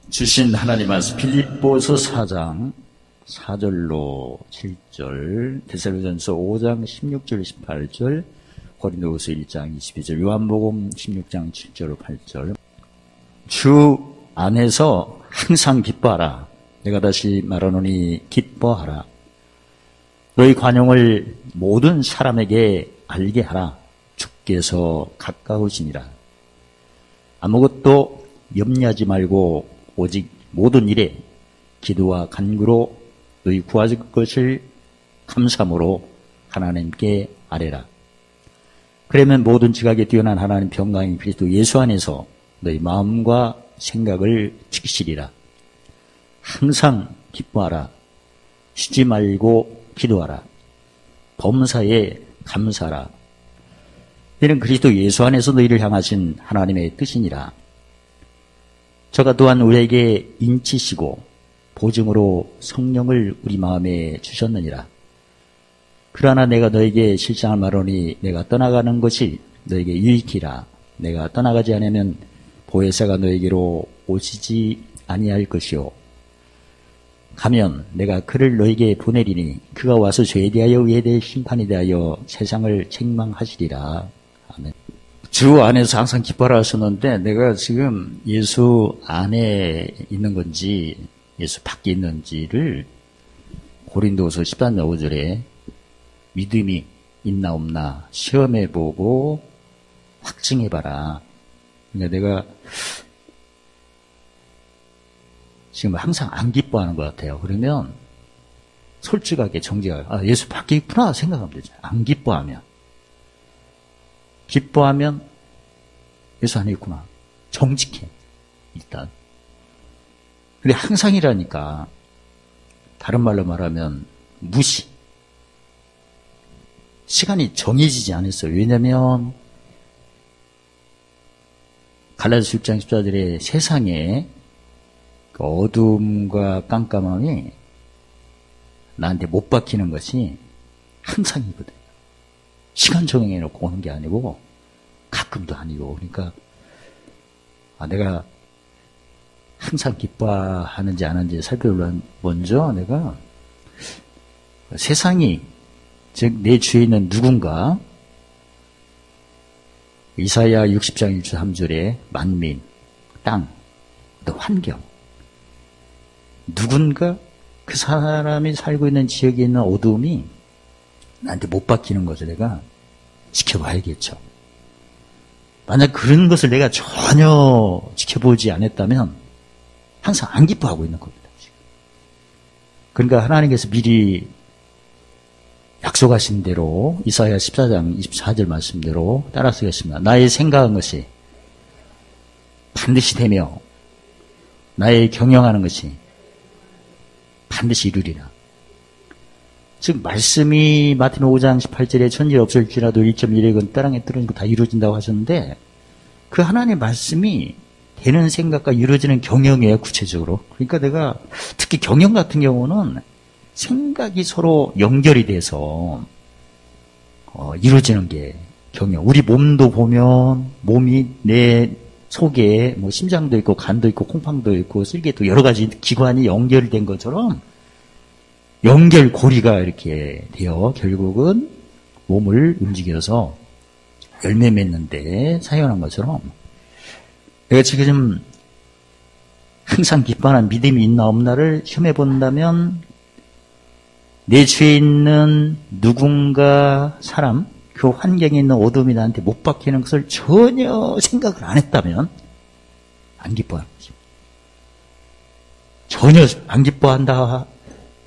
주신 하나님 말씀 빌립보서 4장 4절로 7절, 데살로니가전서 5장 16절 18절, 고린도후서 1장 22절, 요한복음 16장 7절로 8절. 주 안에서 항상 기뻐하라. 내가 다시 말하노니 기뻐하라. 너희 관용을 모든 사람에게 알게 하라. 주께서 가까우시니라. 아무것도 염려하지 말고 오직 모든 일에 기도와 간구로 너희 구하실 것을 감사함으로 하나님께 아뢰라. 그러면 모든 지각에 뛰어난 하나님 평강인 그리스도 예수 안에서 너희 마음과 생각을 지키시리라. 항상 기뻐하라. 쉬지 말고 기도하라. 범사에 감사하라. 이는 그리스도 예수 안에서 너희를 향하신 하나님의 뜻이니라. 저가 또한 우리에게 인치시고 보증으로 성령을 우리 마음에 주셨느니라. 그러나 내가 너에게 실상을 말하노니 내가 떠나가는 것이 너에게 유익이라. 내가 떠나가지 않으면 보혜사가 너에게로 오시지 아니할 것이요. 가면 내가 그를 너에게 보내리니 그가 와서 죄에 대하여 의에 대해 심판에 대하여 세상을 책망하시리라. 아멘. 주 안에서 항상 기뻐하라 하셨는데 내가 지금 예수 안에 있는 건지 예수 밖에 있는지를 고린도후서 14장 5절에 믿음이 있나 없나 시험해보고 확증해봐라. 그러니까 내가 지금 항상 안 기뻐하는 것 같아요. 그러면 솔직하게 정직하게 예수 밖에 있구나 생각하면 되죠. 안 기뻐하면. 기뻐하면 예수 안에 있구나. 정직해. 일단. 근데 항상이라니까 다른 말로 말하면 무시. 시간이 정해지지 않았어요. 왜냐하면 갈라디아서 6장 14절에 세상에 그 어둠과 깜깜함이 나한테 못 박히는 것이 항상이거든요. 시간 정해놓고 오는 게 아니고 가끔도 아니고. 그러니까 내가 항상 기뻐하는지 안 하는지 살펴보려면 먼저 내가 세상이 즉 내 주위에 있는 누군가 이사야 60장 1절 3절에 만민, 땅, 또 환경 누군가 그 사람이 살고 있는 지역에 있는 어두움이 나한테 못 박히는 것을 내가 지켜봐야겠죠. 만약 그런 것을 내가 전혀 지켜보지 않았다면 항상 안 기뻐하고 있는 겁니다. 그러니까 하나님께서 미리 약속하신 대로 이사야 14장 24절 말씀대로 따라 쓰겠습니다. 나의 생각한 것이 반드시 되며 나의 경영하는 것이 반드시 이루리라. 즉 말씀이 마태복음 5장 18절에 천지 없을지라도 1.1억은 땅에 떨어진 거 다 이루어진다고 하셨는데 그 하나님의 말씀이 되는 생각과 이루어지는 경영이에요. 구체적으로. 그러니까 내가 특히 경영 같은 경우는 생각이 서로 연결이 돼서 이루어지는 게 경영. 우리 몸도 보면 몸이 내 속에 뭐 심장도 있고 간도 있고 콩팥도 있고 쓸개도 여러 가지 기관이 연결된 것처럼 연결고리가 이렇게 되어 결국은 몸을 움직여서 열매 맺는데 사용한 것처럼 내가 지금 항상 기뻐하는 믿음이 있나 없나를 시험해 본다면 내 주위에 있는 누군가 사람 그 환경에 있는 어둠이 나한테 못 박히는 것을 전혀 생각을 안 했다면 안 기뻐하는 거죠. 전혀 안 기뻐한다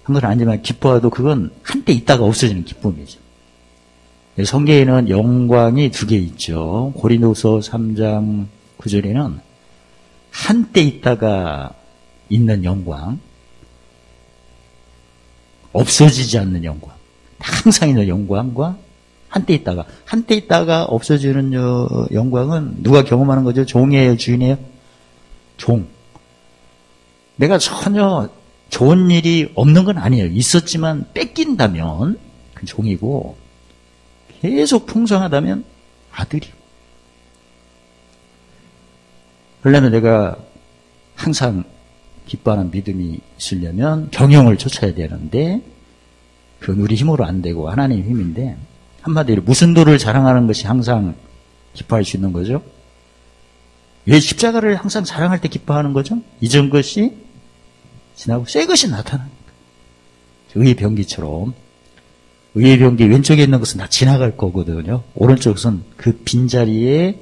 한 건 아니지만 기뻐해도 그건 한때 있다가 없어지는 기쁨이죠. 성경에는 영광이 두 개 있죠. 고린도후서 3장 9절에는 한때 있다가 있는 영광, 없어지지 않는 영광, 항상 있는 영광과 한때 있다가 없어지는 영광은 누가 경험하는 거죠? 종이에요, 주인이에요? 종. 내가 전혀 좋은 일이 없는 건 아니에요. 있었지만 뺏긴다면 그 종이고 계속 풍성하다면 아들이고. 그러려면 내가 항상 기뻐하는 믿음이 있으려면 경영을 쫓아야 되는데 그건 우리 힘으로 안 되고 하나님의 힘인데 한마디로 무슨 도를 자랑하는 것이 항상 기뻐할 수 있는 거죠? 왜 십자가를 항상 자랑할 때 기뻐하는 거죠? 이전 것이 지나고 새 것이 나타나는 거예요. 의의 병기처럼 의의 병기 왼쪽에 있는 것은 다 지나갈 거거든요. 오른쪽은 그 빈자리에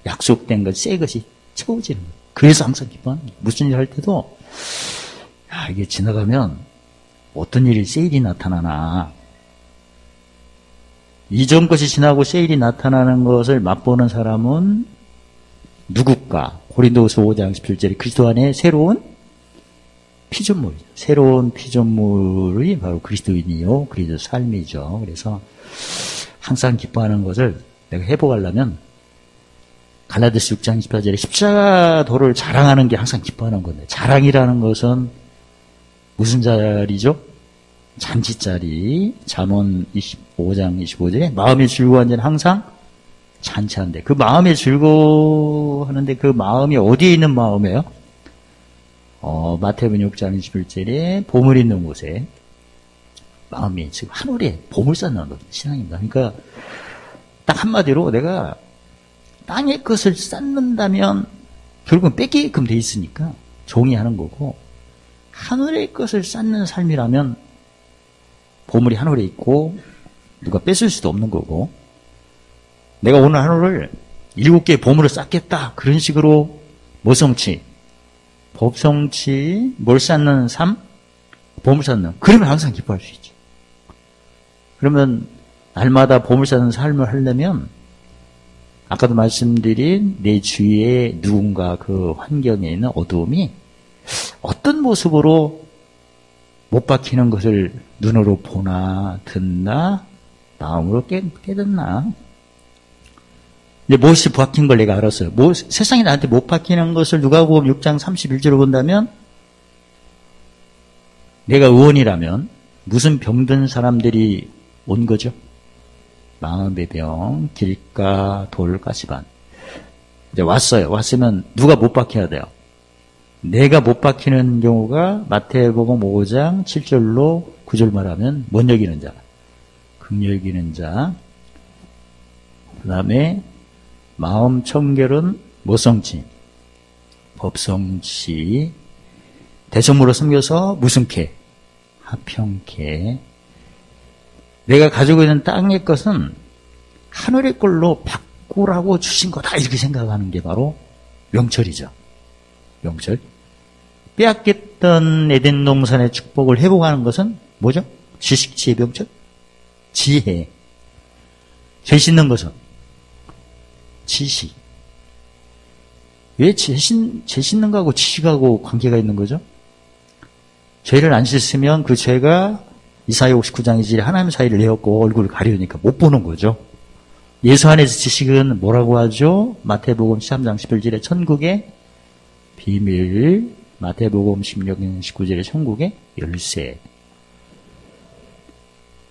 약속된 것, 새 것이 채워지는 거예요. 그래서 항상 기뻐하는 거예요. 무슨 일 할 때도 이게 지나가면 어떤 일이 새 일이 나타나나 이전 것이 지나고 새 일이 나타나는 것을 맛보는 사람은 누굴까? 고린도후서 5장 17절에 그리스도 안에 새로운 피조물이죠. 새로운 피조물이 바로 그리스도인이요. 그리스도 삶이죠. 그래서 항상 기뻐하는 것을 내가 회복하려면 갈라디아서 6장 28절에 십자가 도를 자랑하는 게 항상 기뻐하는 건데 자랑이라는 것은 무슨 자리죠? 잔치자리. 잠언 25장 25절에 마음이 즐거워한 자는 항상 잔치한데 그 마음이 즐거워하는데 그 마음이 어디에 있는 마음이에요? 마태복음 6장 21절에 보물 있는 곳에 마음이 지금 하늘에 보물 쌓는 것 신앙입니다. 그러니까 딱 한마디로 내가 땅의 것을 쌓는다면 결국은 뺏기게끔 돼 있으니까 종이 하는 거고 하늘의 것을 쌓는 삶이라면 보물이 하늘에 있고 누가 뺏을 수도 없는 거고 내가 오늘 하늘을 7개의 보물을 쌓겠다 그런 식으로 모성치 법성치 뭘 쌓는 삶? 보물 쌓는 그러면 항상 기뻐할 수 있죠. 그러면 날마다 보물 쌓는 삶을 하려면 아까도 말씀드린 내 주위에 누군가 그 환경에 있는 어두움이 어떤 모습으로 못 박히는 것을 눈으로 보나 듣나 마음으로 깨닫나 이제 무엇이 박힌 걸 내가 알았어요. 세상에 나한테 못 박히는 것을 누가복음 6장 31절을 본다면 내가 의원이라면 무슨 병든 사람들이 온 거죠? 마음의 병, 길가, 돌, 가시반. 이제 왔어요. 왔으면 누가 못 박혀야 돼요? 내가 못 박히는 경우가 마태복음 5장 7절로 9절 말하면 못 여기는 자, 긍여기는 자, 그 다음에 마음 청결은 모성치, 법성치, 대성물로 섬겨서 무슨캐, 하평캐. 내가 가지고 있는 땅의 것은 하늘의 걸로 바꾸라고 주신 거다 이렇게 생각하는 게 바로 명철이죠. 명철. 빼앗겼던 에덴 동산의 축복을 회복하는 것은 뭐죠? 지식, 지혜, 명철? 지혜. 죄 씻는 것은 지식. 왜 죄 씻는 거하고 지식하고 관계가 있는 거죠? 죄를 안 씻으면 그 죄가 이사야 59장 2절에 하나님 사이를 내었고 얼굴을 가리우니까 못 보는 거죠. 예수 안에서 지식은 뭐라고 하죠? 마태복음 13장 11절에 천국의 비밀, 마태복음 16장 19절에 천국의 열쇠.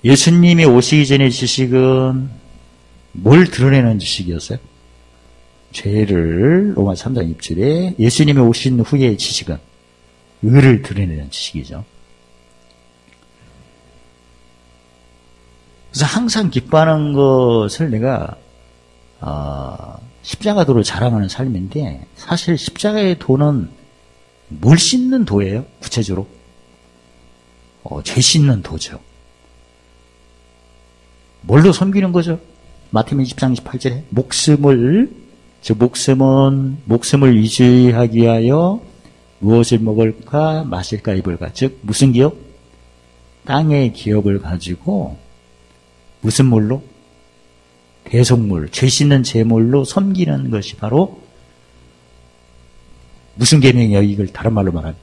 예수님이 오시기 전의 지식은 뭘 드러내는 지식이었어요? 죄를 로마 3장 6절에 예수님이 오신 후의 지식은 의를 드러내는 지식이죠. 그래서 항상 기뻐하는 것을 내가 십자가 도를 자랑하는 삶인데 사실 십자가의 도는 뭘 씻는 도예요? 구체적으로 죄 씻는 도죠. 뭘로 섬기는 거죠? 마태복음 20장 28절에 목숨을 유지하기 위하여 무엇을 먹을까 마실까 입을까 즉 무슨 기업? 땅의 기업을 가지고 무슨 물로? 대속물, 죄 씻는 제물로 섬기는 것이 바로 무슨 계명이야? 이걸 다른 말로 말하면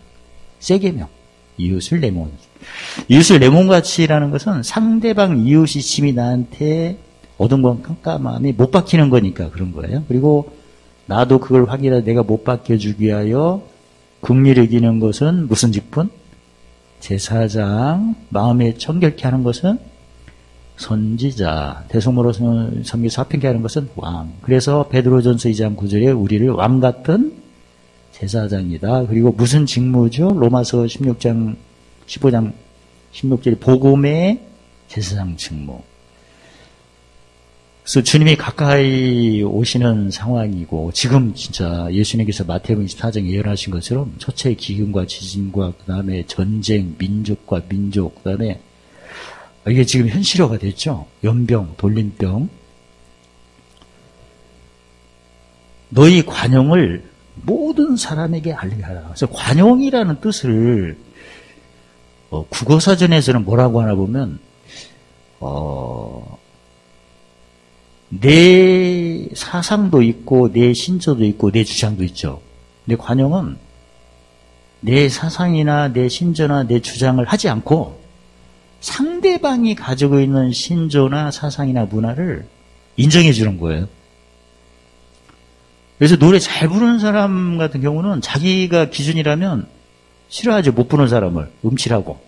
새 계명. 이웃을 내 몸. 이웃을 내 몸같이라는 것은 상대방 이웃이 심히 나한테 얻은 건 깜깜함이 못 박히는 거니까 그런 거예요. 그리고 나도 그걸 확인하여 내가 못 박혀주기 위하여 긍휼히 여기는 것은 무슨 직분? 제사장. 마음에 청결케 하는 것은 선지자. 대속물로 섬겨서 화평케 하는 것은 왕. 그래서 베드로전서 2장 9절에 우리를 왕 같은 제사장이다. 그리고 무슨 직무죠? 로마서 16장 15장 16절에 복음의 제사장 직무. 그래서 주님이 가까이 오시는 상황이고, 지금 진짜 예수님께서 마태복음 24장에 예언하신 것처럼 초차의 기근과 지진과 그 다음에 전쟁, 민족과 민족, 그 다음에 이게 지금 현실화가 됐죠. 연병, 돌림병. 너희 관용을 모든 사람에게 알게 하라. 그래서 관용이라는 뜻을 국어사전에서는 뭐라고 하나 보면 내 사상도 있고 내 신조도 있고 내 주장도 있죠. 근데 관용은 내 사상이나 내 신조나 내 주장을 하지 않고 상대방이 가지고 있는 신조나 사상이나 문화를 인정해 주는 거예요. 그래서 노래 잘 부르는 사람 같은 경우는 자기가 기준이라면 싫어하지, 못 부르는 사람을, 음치라고.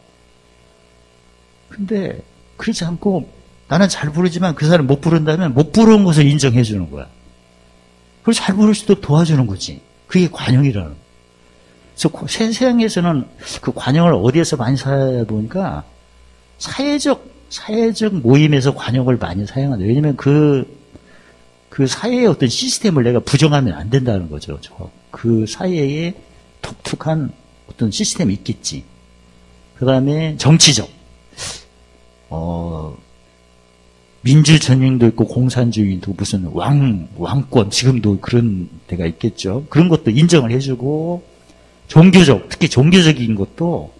근데 그렇지 않고 나는 잘 부르지만 그 사람 못 부른다면 못 부르는 것을 인정해 주는 거야. 그걸 잘 부를 수 있도록 도와주는 거지. 그게 관용이라는 거야. 그래서 세상에서는 그 관용을 어디에서 많이 사용하다 보니까 사회적 모임에서 관용을 많이 사용한다. 왜냐면 그 사회의 어떤 시스템을 내가 부정하면 안 된다는 거죠. 그 사회에 독특한 어떤 시스템이 있겠지. 그 다음에 정치적. 민주전쟁도 있고 공산주의도 무슨 왕권, 지금도 그런 데가 있겠죠. 그런 것도 인정을 해주고, 종교적, 특히 종교적인 것도,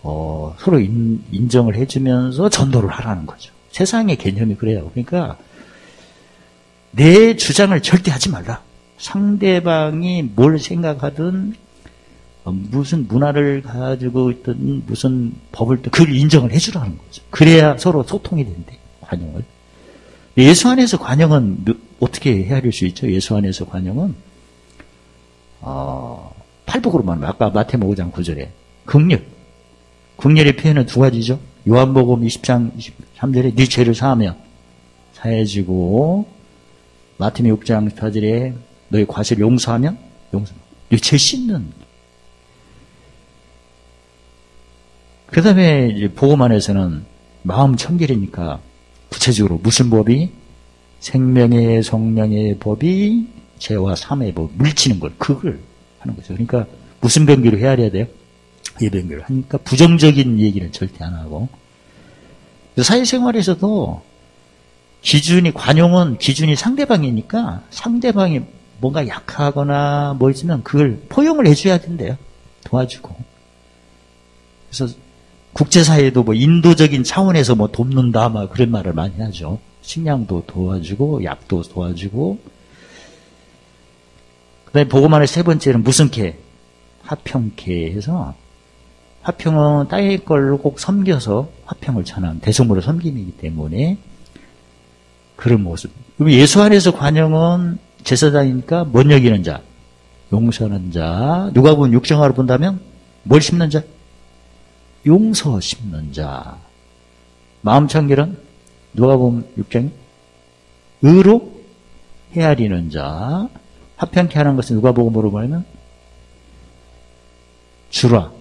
서로 인정을 해주면서 전도를 하라는 거죠. 세상의 개념이 그래요. 그러니까, 내 주장을 절대 하지 말라. 상대방이 뭘 생각하든, 무슨 문화를 가지고 있든, 무슨 법을, 그걸 인정을 해주라는 거죠. 그래야 서로 소통이 된대, 관용을. 예수 안에서 관용은 어떻게 헤아릴 수 있죠? 예수 안에서 관용은, 팔복으로 말하면, 아까 마태복음 5장 9절에, 긍휼. 긍휼의 표현은 두 가지죠. 요한복음 20장 23절에 네 죄를 사하면 사해지고, 마태복음 6장 14절에 너희 과실을 용서하면 용서. 네 죄 씻는. 그 다음에 이제 복음 안에서는 마음 청결이니까 구체적으로 무슨 법이? 생명의 성령의 법이 죄와 삶의 법, 물리치는 걸, 그걸 하는 거죠. 그러니까 무슨 변기로 헤아려야 돼요? 예변기로 하니까 부정적인 얘기는 절대 안 하고. 사회생활에서도 기준이, 관용은 기준이 상대방이니까 상대방이 뭔가 약하거나 뭐 있으면 그걸 포용을 해줘야 된대요. 도와주고. 그래서 국제사회도 뭐 인도적인 차원에서 뭐 돕는다, 막 그런 말을 많이 하죠. 식량도 도와주고, 약도 도와주고. 그 다음에 복음 안에 세 번째는 무슨 개? 화평케 해서, 화평은 땅의 걸로 꼭 섬겨서 화평을 전하는 대성물을 섬김이기 때문에 그런 모습. 그럼 예수 안에서 관용은 제사장이니까 뭔 여기는 자? 용서하는 자. 누가 보면 6장으로 본다면 뭘 심는 자? 용서 심는 자. 마음 청결은 누가 보면 6장 의로 헤아리는 자. 화평케 하는 것은 누가 보고 뭐로 말하면 주라.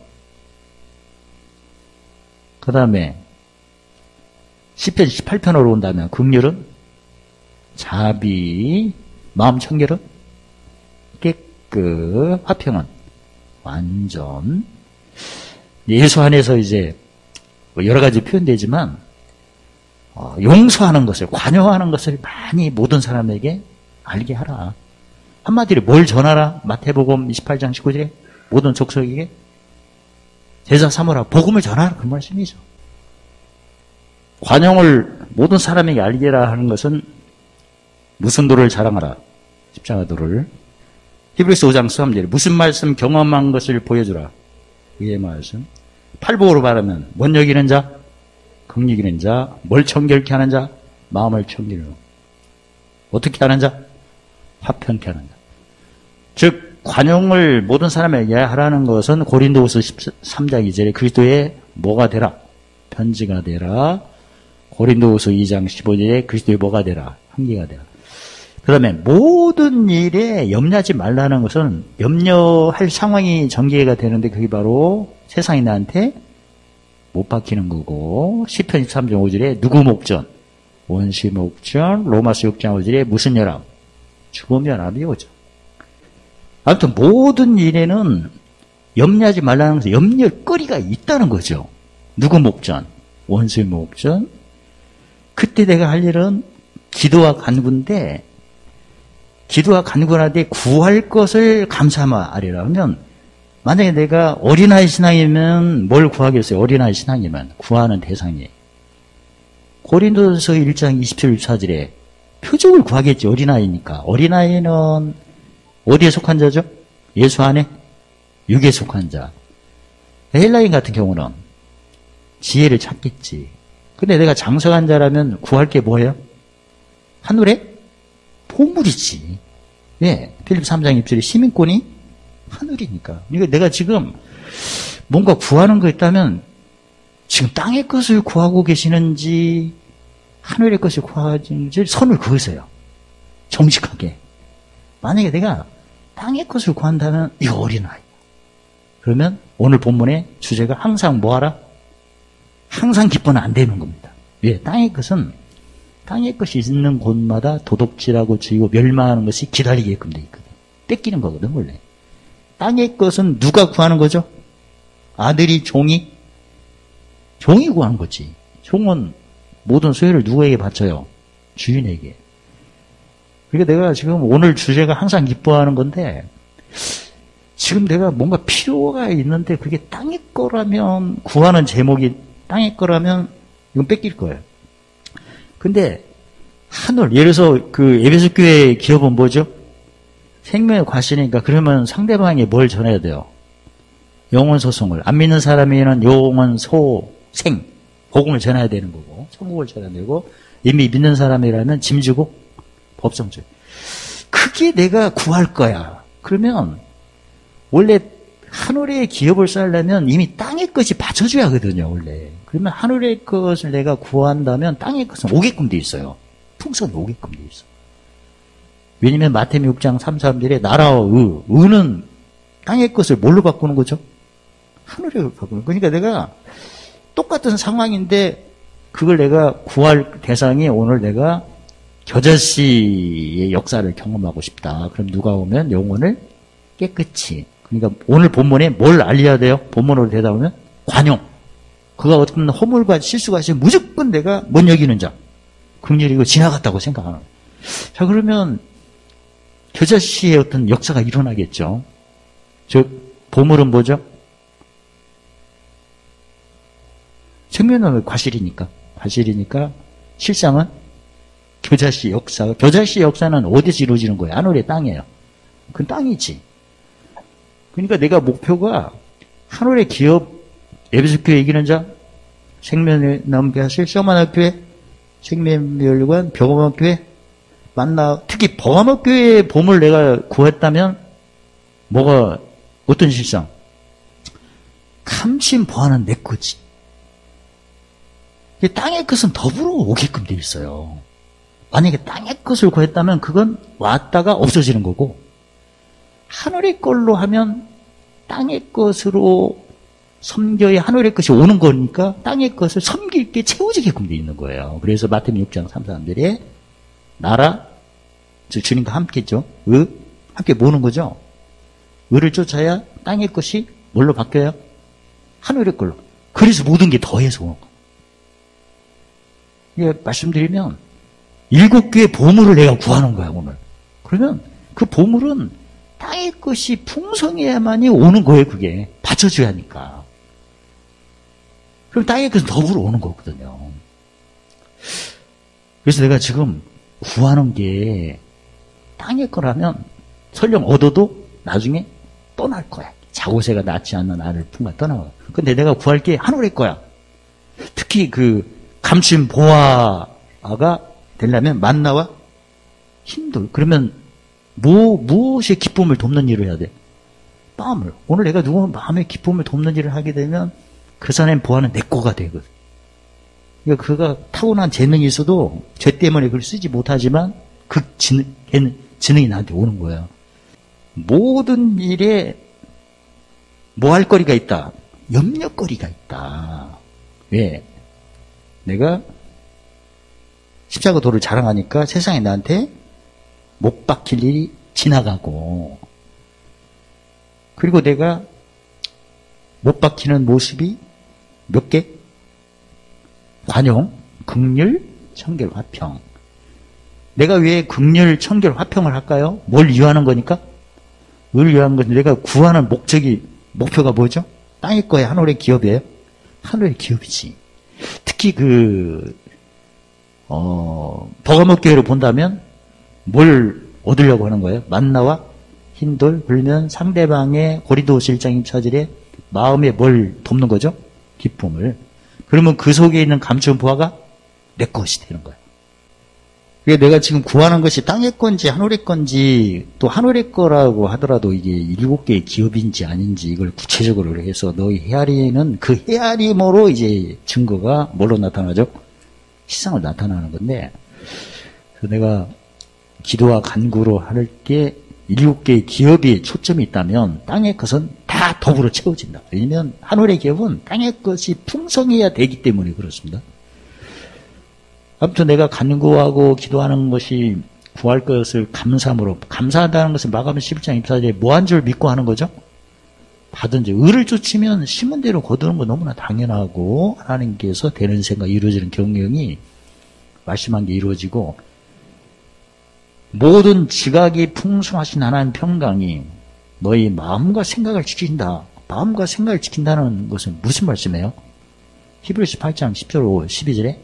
그 다음에 시편 18편으로 온다면 긍휼은 자비, 마음 청결은 깨끗, 화평은 완전. 예수 안에서 이제 여러 가지 표현되지만 용서하는 것을, 관용하는 것을 많이 모든 사람에게 알게 하라. 한마디로 뭘 전하라? 마태복음 28장 19절에 모든 족속에게 제자 삼으라. 복음을 전하라. 그 말씀이죠. 관용을 모든 사람에게 알게라 하는 것은 무슨 도를 자랑하라. 십자가 도를. 히브리서 5장 3절에 무슨 말씀 경험한 것을 보여주라. 이의 말씀. 팔복으로 말하면 뭔 여기는 자? 긍휼히 여기는 자. 뭘 청결케 하는 자? 마음을 청결히. 어떻게 하는 자? 화평케 하는 자. 즉 관용을 모든 사람에게 하라는 것은 고린도후서 13장 2절에 그리스도의 뭐가 되라? 편지가 되라. 고린도후서 2장 15절에 그리스도의 뭐가 되라? 한계가 되라. 그다음에 모든 일에 염려하지 말라는 것은 염려할 상황이 전개가 되는데 그게 바로 세상이 나한테 못 박히는 거고 시편 23장 5절에 누구 목전, 원시 목전, 로마서 6장 5절에 무슨 연합, 죽음 연합이 오죠. 아무튼 모든 일에는 염려하지 말라는 것은 염려거리가 있다는 거죠. 누구 목전, 원수의 목전. 그때 내가 할 일은 기도와 간구인데 기도와 간구하되 구할 것을 감사하리라 하면 만약에 내가 어린아이 신앙이면 뭘 구하겠어요? 어린아이 신앙이면 구하는 대상이 고린도서 1장 27, 24절에 표적을 구하겠지. 어린아이니까. 어린아이는 어디에 속한 자죠? 예수 안에 육에 속한 자. 헬라인 같은 경우는 지혜를 찾겠지. 근데 내가 장성한 자라면 구할 게 뭐예요? 하늘에 보물이지. 예, 필립 3장 2절에 시민권이 하늘이니까. 그러니까 내가 지금 뭔가 구하는 거 있다면 지금 땅의 것을 구하고 계시는지 하늘의 것을 구하는지 선을 그으세요. 정직하게. 만약에 내가 땅의 것을 구한다면 이거 어린아이. 그러면 오늘 본문의 주제가 항상 뭐하라? 항상 기뻐는 안 되는 겁니다. 왜? 땅의 것은 땅의 것이 있는 곳마다 도둑질하고 지고 멸망하는 것이 기다리게끔 돼 있거든. 뺏기는 거거든 원래. 땅의 것은 누가 구하는 거죠? 아들이 종이 구하는 거지. 종은 모든 소유를 누구에게 바쳐요? 주인에게. 그러니까 내가 지금 오늘 주제가 항상 기뻐하는 건데 지금 내가 뭔가 필요가 있는데 그게 땅의 거라면 구하는 제목이 땅의 거라면 이건 뺏길 거예요. 근데 하늘, 예를 들어서 그 에베소 교회 기업은 뭐죠? 생명의 과실이니까 그러면 상대방에게 뭘 전해야 돼요? 영혼 소송을. 안 믿는 사람에게는 영혼 소생, 복음을 전해야 되는 거고, 천국을 전해야 되고, 이미 믿는 사람이라면 짐지고 법정죄. 그게 내가 구할 거야. 그러면 원래 하늘의 기업을 쌓으려면 이미 땅의 것이 받쳐줘야 하거든요, 원래. 그러면 하늘의 것을 내가 구한다면 땅의 것은 오게끔 돼 있어요. 풍성이 오게끔 돼 있어. 왜냐면 마태복음 6장 3, 3절에 나라와 의는 땅의 것을 뭘로 바꾸는 거죠? 하늘의 바꾸는. 그러니까 내가 똑같은 상황인데 그걸 내가 구할 대상이 오늘 내가 겨자씨의 역사를 경험하고 싶다. 그럼 누가 오면 영혼을 깨끗이. 그러니까 오늘 본문에 뭘 알려야 돼요? 본문으로 대답하면 관용. 그가 어떤 허물과 실수가 있으면 무조건 내가 못 여기는 자. 긍휼이고 지나갔다고 생각하는. 자, 그러면 겨자씨의 어떤 역사가 일어나겠죠. 즉 보물은 뭐죠? 생명은 과실이니까 실상은 겨자씨 역사. 겨자씨 역사는 어디서 이루어지는 거예요? 하늘의 땅이에요. 그건 땅이지. 그러니까 내가 목표가 하늘의 기업, 에베소 교회 이기는 자, 생명을 남게 하실 서머나 교회, 생명멸관, 병음업 교회, 만나, 특히 범업 교회의 보물 내가 구했다면 뭐가 어떤 실상? 감신 보아는 내 거지. 땅의 것은 더불어 오게끔 돼 있어요. 만약에 땅의 것을 구했다면 그건 왔다가 없어지는 거고 하늘의 걸로 하면 땅의 것으로 섬겨야 하늘의 것이 오는 거니까 땅의 것을 섬길 게 채워지게끔 돼 있는 거예요. 그래서 마태복음 6장 3, 4절에 나라, 즉 주님과 함께죠. 함께 모으는 거죠. 의를 쫓아야 땅의 것이 뭘로 바뀌어요? 하늘의 걸로. 그래서 모든 게 더해서 오는 거예요. 이게 말씀드리면 7개의 보물을 내가 구하는 거야 오늘. 그러면 그 보물은 땅의 것이 풍성해야만이 오는 거예요. 그게 받쳐줘야 하니까. 그럼 땅의 것은 더불어 오는 거거든요. 그래서 내가 지금 구하는 게 땅의 거라면 설령 얻어도 나중에 떠날 거야. 자고새가 낳지 않는 알을 품가 떠나가. 근데 내가 구할 게 하늘의 거야. 특히 그 감추인 보아가 되려면 만나와 힘들. 그러면 무엇의 기쁨을 돕는 일을 해야 돼? 마음을. 오늘 내가 누구 마음의 기쁨을 돕는 일을 하게 되면 그 사람의 보아는 내 거가 되거든. 그러니까 그가 타고난 재능이 있어도 죄 때문에 그걸 쓰지 못하지만 지능이 나한테 오는 거예요. 모든 일에 뭐 할 거리가 있다. 염려거리가 있다. 왜? 내가 십자가 도를 자랑하니까 세상에 나한테 못 박힐 일이 지나가고, 그리고 내가 못 박히는 모습이 몇 개? 관용, 긍휼, 청결, 화평. 내가 왜 긍휼, 청결, 화평을 할까요? 뭘 위하는 거니까? 뭘 위하는 건데, 내가 구하는 목표가 뭐죠? 땅의 거에 하늘의 기업이에요? 하늘의 기업이지. 특히 버가목교회로 본다면 뭘 얻으려고 하는 거예요? 만나와 흰돌, 불면 상대방의 고린도후서 1장 2절에 마음에 뭘 돕는 거죠? 기쁨을. 그러면 그 속에 있는 감추은 부하가 내 것이 되는 거예요. 그러니까 내가 지금 구하는 것이 땅의 건지 하늘의 건지, 또 하늘의 거라고 하더라도 이게 7개의 기업인지 아닌지 이걸 구체적으로 해서 너희 헤아리는 그 헤아림으로 이제 증거가 뭘로 나타나죠? 실상을 나타나는 건데, 그래서 내가 기도와 간구로 할 때 7개의 기업이 초점이 있다면 땅의 것은 다 더불어 채워진다. 왜냐하면 하늘의 기업은 땅의 것이 풍성해야 되기 때문에 그렇습니다. 아무튼 내가 간구하고 기도하는 것이 구할 것을 감사함으로, 감사한다는 것을 마가복음 11장 24절에 뭐 한 줄 믿고 하는 거죠? 받은 줄. 의를 쫓으면 심은 대로 거두는 거 너무나 당연하고, 하나님께서 되는 생각, 이루어지는 경영이 말씀한 게 이루어지고, 모든 지각이 풍성하신 하나님 평강이 너희 마음과 생각을 지킨다. 마음과 생각을 지킨다는 것은 무슨 말씀이에요? 히브리서 8장 10절 12절에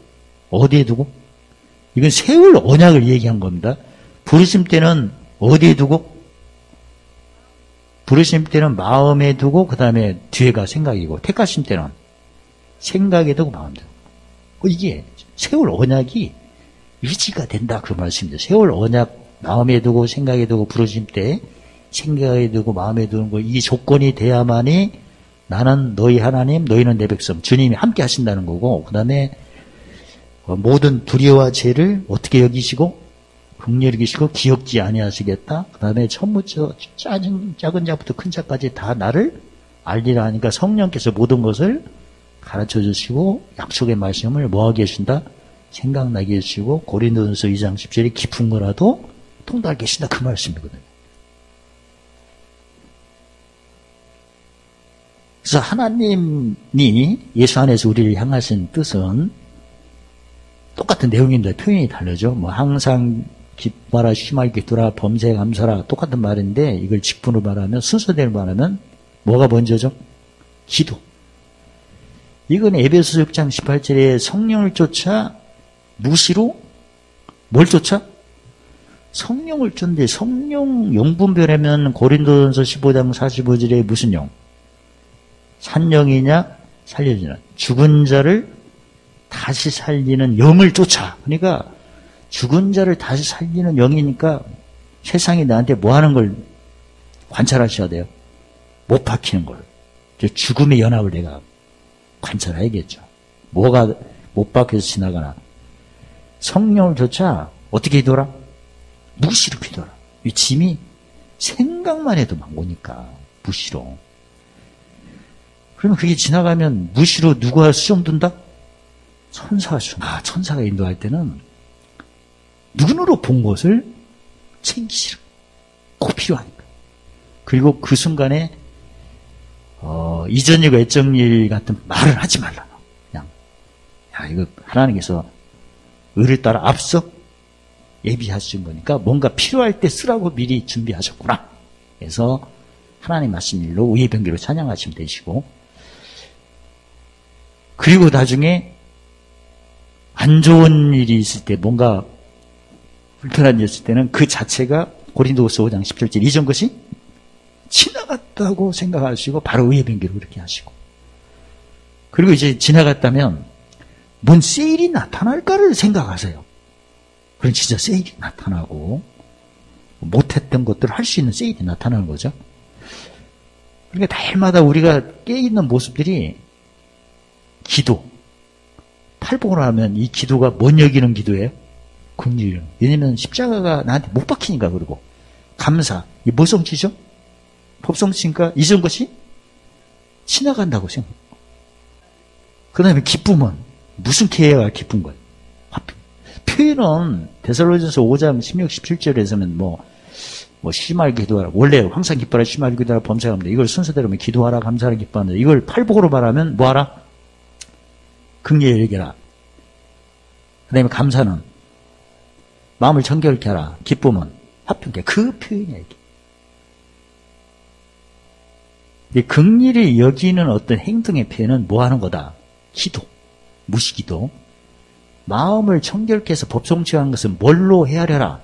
어디에 두고? 이건 세월 언약을 얘기한 겁니다. 부르심 때는 어디에 두고? 부르심 때는 마음에 두고, 그 다음에 뒤에가 생각이고, 택하심 때는 생각에 두고 마음에 두고. 이게 세월 언약이 유지가 된다, 그 말씀입니다. 세월 언약 마음에 두고 생각에 두고 부르심 때 생각에 두고 마음에 두는 거, 이 조건이 돼야만이 나는 너희 하나님, 너희는 내 백성, 주님이 함께 하신다는 거고, 그 다음에 모든 두려움과 죄를 어떻게 여기시고 긍휼히 여기시고 기억지 아니하시겠다. 그 다음에 처음부터 작은 자부터 큰 자까지 다 나를 알리라 하니까 성령께서 모든 것을 가르쳐 주시고 약속의 말씀을 뭐하게 하신다? 생각나게 해주시고, 고린도전서 2장 10절에 깊은 거라도 통달하게 하신다, 그 말씀이거든요. 그래서 하나님이 예수 안에서 우리를 향하신 뜻은 똑같은 내용인데 표현이 다르죠. 뭐 항상 기뻐하라, 심하게 기도하라, 범사에 감사하라, 똑같은 말인데 이걸 직분으로 말하면, 순서대로 말하면 뭐가 먼저죠? 기도. 이건 에베소서 6장 18절에 성령을 쫓아 무시로 뭘 쫓아? 성령을 쫓는데, 성령 영분별하면 고린도전서 15장 45절에 무슨 영? 산영이냐 살려주냐, 죽은 자를 다시 살리는 영을 쫓아. 그러니까 죽은 자를 다시 살리는 영이니까 세상이 나한테 뭐 하는 걸 관찰하셔야 돼요. 못 박히는 걸. 죽음의 연합을 내가 관찰해야겠죠. 뭐가 못 박혀서 지나가나. 성령을 쫓아 어떻게 기도하라? 무시로 기도하라. 이 짐이 생각만 해도 막 오니까 무시로. 그러면 그게 지나가면 무시로 누가 수정 둔다? 천사가 수정. 천사가 인도할 때는 눈으로 본 것을 챙기시라. 꼭 필요하니까. 그리고 그 순간에 이전일과 애정일 같은 말을 하지 말라. 그냥 이거 하나님께서 의를 따라 앞서 예비하신 거니까 뭔가 필요할 때 쓰라고 미리 준비하셨구나. 그래서 하나님 말씀 일로 우예병기로 찬양하시면 되시고, 그리고 나중에 안 좋은 일이 있을 때, 뭔가 불편한 일이 있을 때는 그 자체가 고린도후서 5장 17절 이전 것이 지나갔다고 생각하시고 바로 의예병기로 그렇게 하시고, 그리고 이제 지나갔다면 뭔 세일이 나타날까를 생각하세요. 그럼 진짜 세일이 나타나고, 못했던 것들을 할 수 있는 세일이 나타나는 거죠. 그러니까 날마다 우리가 깨있는 모습들이 기도, 팔복을 하면 이 기도가 뭔 여기는 기도예요? 긍휼. 왜냐면 십자가가 나한테 못 박히니까. 그러고 감사. 이게 뭐 성취죠? 법성취니까 잊은 것이 지나간다고 생각. 그 다음에 기쁨은 무슨 계획가 기쁜 거예요? 표현은 데살로니가서 5장 16, 17절에서는 뭐 심할 기도하라. 원래 항상 기뻐하라, 심할 기도하라, 범사합니다. 이걸 순서대로면 기도하라, 감사하라, 기뻐한다. 이걸 팔복으로 말하면 뭐하라? 긍휼히 여겨라. 그 다음에 감사는 마음을 정결케 하라. 기쁨은 화평케. 그 표현이야, 이게. 이 긍휼히 여기는 어떤 행동의 표현은 뭐 하는 거다? 기도. 무시기도. 마음을 청결케 해서 법성취하는 것은 뭘로 헤아려라?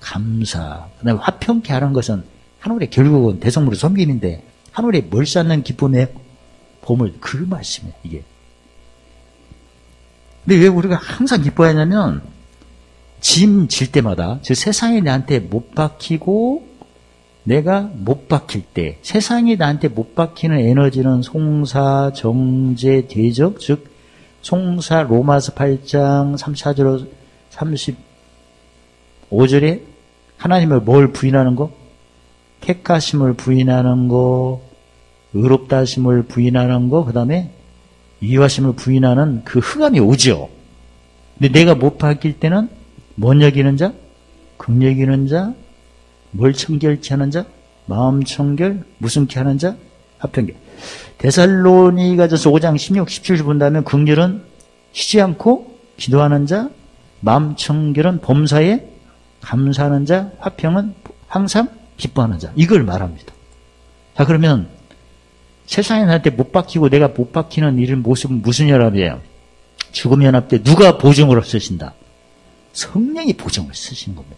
감사. 그 다음에 화평케 하는 것은 하늘에 결국은 대성물의 섬김인데 하늘에 뭘 쌓는 기쁨의 보물. 그 말씀이에요, 이게. 근데 왜 우리가 항상 기뻐하냐면 짐 질 때마다 즉 세상이 나한테 못 박히고 내가 못 박힐 때 세상이 나한테 못 박히는 에너지는 송사, 정제, 대적 즉 송사 로마서 8장 34절 35절에 하나님을 뭘 부인하는 거? 택하심을 부인하는 거, 의롭다 하심을 부인하는 거, 그 다음에 위하심을 부인하는 그 흑암이 오죠. 근데 내가 못 박힐 때는 뭔 여기는 자? 긍 여기는 자? 뭘 청결케 하는 자? 마음 청결? 무슨 케 하는 자? 화평케. 데살로니가전서 5장 16, 17절 본다면 긍휼은 쉬지 않고 기도하는 자, 마음 청결은 범사에 감사하는 자, 화평은 항상 기뻐하는 자. 이걸 말합니다. 자, 그러면 세상에 나한테 못 박히고 내가 못 박히는 이런 모습은 무슨 연합이에요? 죽음 연합 때 누가 보증을 쓰신다? 성령이 보증을 쓰시는 겁니다.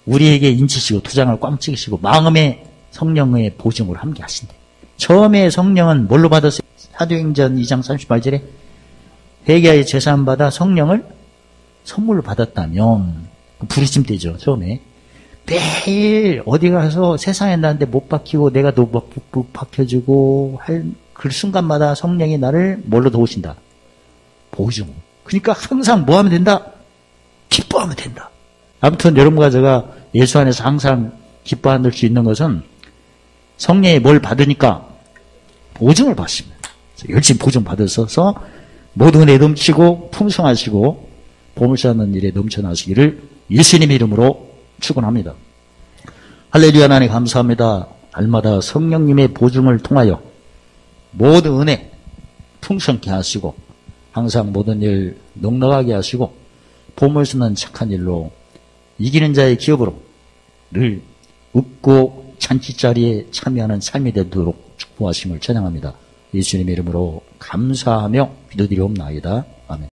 우리에게 인치시고 투장을 꽝 찍으시고 마음의 성령의 보증을 함께 하신대. 처음에 성령은 뭘로 받았어요? 사도행전 2장 38절에 회개하여 제사함 받아 성령을 선물로 받았다면 부르심 때죠. 처음에 매일 어디 가서 세상에 나한테 못 박히고 내가 못 박혀주고 할 그 순간마다 성령이 나를 뭘로 도우신다? 보증. 그러니까 항상 뭐 하면 된다? 기뻐하면 된다. 아무튼 여러분과 제가 예수 안에서 항상 기뻐할 수 있는 것은 성령이 뭘 받으니까 보증을 받습니다. 열심히 보증 받으셔서 모든 은혜 넘치고 풍성하시고 보물 쌓는 일에 넘쳐나시기를 예수님의 이름으로 축원합니다. 할렐루야. 하나님 감사합니다. 날마다 성령님의 보증을 통하여 모든 은혜 풍성케 하시고 항상 모든 일 넉넉하게 하시고 보물 쓰는 착한 일로 이기는 자의 기업으로 늘 웃고 잔치자리에 참여하는 삶이 되도록 축복하심을 찬양합니다. 예수님의 이름으로 감사하며 기도드리옵나이다. 아멘.